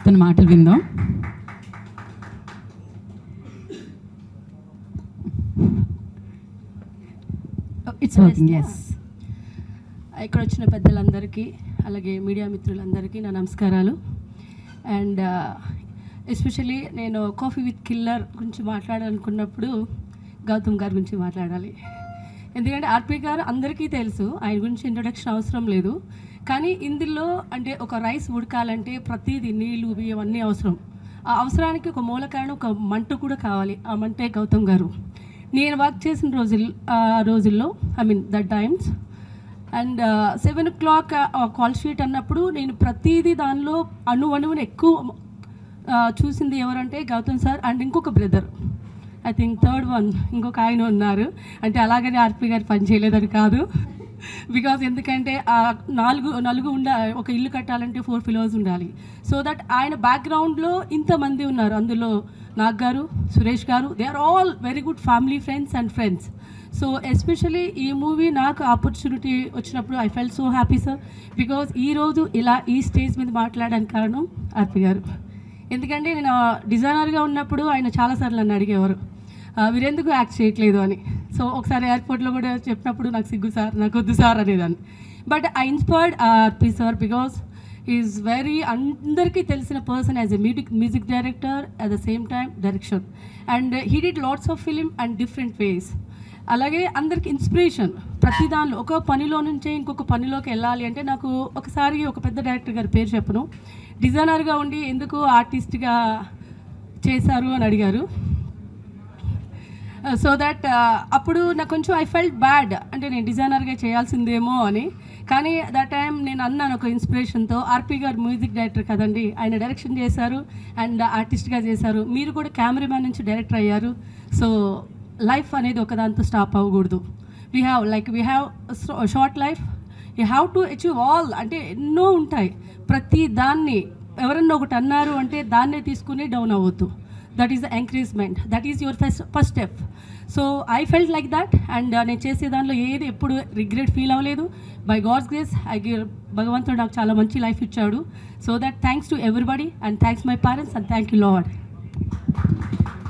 తన మాటలు విందాం. It's working. ఎస్. ఇక్కడ వచ్చిన పెద్దలందరికీ అలాగే మీడియా మిత్రులందరికీ నా నమస్కారాలు. అండ్ ఎస్పెషలీ నేను కాఫీ విత్ కిల్లర్ గురించి మాట్లాడాలనుకున్నప్పుడు గౌతమ్ గారి గురించి మాట్లాడాలి. ఎందుకంటే ఆర్పి గారు అందరికీ తెలుసు, ఆయన గురించి ఇంట్రొడక్షన్ అవసరం లేదు. కానీ ఇందులో అంటే ఒక రైస్ ఉడకాలంటే ప్రతిదీ నీళ్ళు బియ్యం అన్నీ అవసరం. ఆ అవసరానికి ఒక మూల కారణం, ఒక మంట కూడా కావాలి. ఆ మంటే గౌతమ్ గారు. నేను వర్క్ చేసిన రోజుల్లో that times and 7 o'clock call sheet అన్నప్పుడు నేను ప్రతిదీ దానిలో అణువుని ఎక్కువ చూసింది ఎవరంటే గౌతమ్ సార్ అండ్ ఇంకొక brother, I think third one ఇంకొక ఆయన ఉన్నారు. అంటే అలాగనే ఆర్పి గారు పని చేయలేదని కాదు, బికాజ్ ఎందుకంటే నలుగు ఒక ఇల్లు కట్టాలంటే 4 floors ఉండాలి. సో దట్ ఆయన బ్యాక్గ్రౌండ్లో ఇంతమంది ఉన్నారు. అందులో Nag garu, Suresh garu, they are all very good family friends and friends. So especially ఈ మూవీ నాకు ఆపర్చునిటీ వచ్చినప్పుడు I felt so happy sir, because ఈరోజు ఇలా ఈ స్టేజ్ మీద మాట్లాడడానికి కారణం ఆర్పి గారు. ఎందుకంటే నేను డిజైనర్గా ఉన్నప్పుడు ఆయన చాలాసార్లు నన్ను అడిగేవారు మీరెందుకు యాక్ట్ చేయట్లేదు అని. సో ఒకసారి ఎయిర్పోర్ట్లో కూడా చెప్పినప్పుడు నాకు సిగ్గు సార్, నాకు వద్దు సార్ అనేదాన్ని. But I inspired RP sir because is very అందరికీ తెలిసిన person as a music director, at the same time direction, and he did lots of film and different ways. అలాగే అందరికి ఇన్స్పిరేషన్. ప్రతి దానిలో ఒక పనిలో నుంచే ఇంకొక పనిలోకి వెళ్ళాలి అంటే నాకు ఒకసారి ఒక పెద్ద డైరెక్టర్ గారి పేరు చెప్పను, డిజైనర్గా ఉండి ఎందుకు ఆర్టిస్ట్గా చేశారు అని అడిగారు. సో దట్ అప్పుడు నాకు కొంచెం ఐ ఫెల్ట్ బ్యాడ్, అంటే నేను డిజైనర్గా చేయాల్సిందేమో అని. కానీ దట్ టైం నేను అన్నాను ఒక ఇన్స్పిరేషన్తో, ఆర్పి గారు మ్యూజిక్ డైరెక్టర్ కదండి, ఆయన డైరెక్షన్ చేశారు అండ్ ఆర్టిస్ట్గా చేశారు, మీరు కూడా కెమెరామ్యాన్ నుంచి డైరెక్టర్ అయ్యారు. సో లైఫ్ అనేది ఒకదాంతో స్టాప్ అవ్వకూడదు. We have short life, you have to achieve all. అంటే ఎన్నో ఉంటాయి. ప్రతి దాన్ని ఎవరన్నా ఒకటి అన్నారు అంటే దాన్నే తీసుకుని డౌన్ అవ్వద్దు. That is the encouragement, that is your first step. So I felt like that. And నేను చేసే దానిలో ఏది ఎప్పుడు రిగ్రెట్ ఫీల్ అవ్వలేదు. బై గాడ్స్ గ్రేస్ భగవంతుడు నాకు చాలా మంచి లైఫ్ ఇచ్చాడు. So that thanks to everybody and thanks my parents and thank you lord.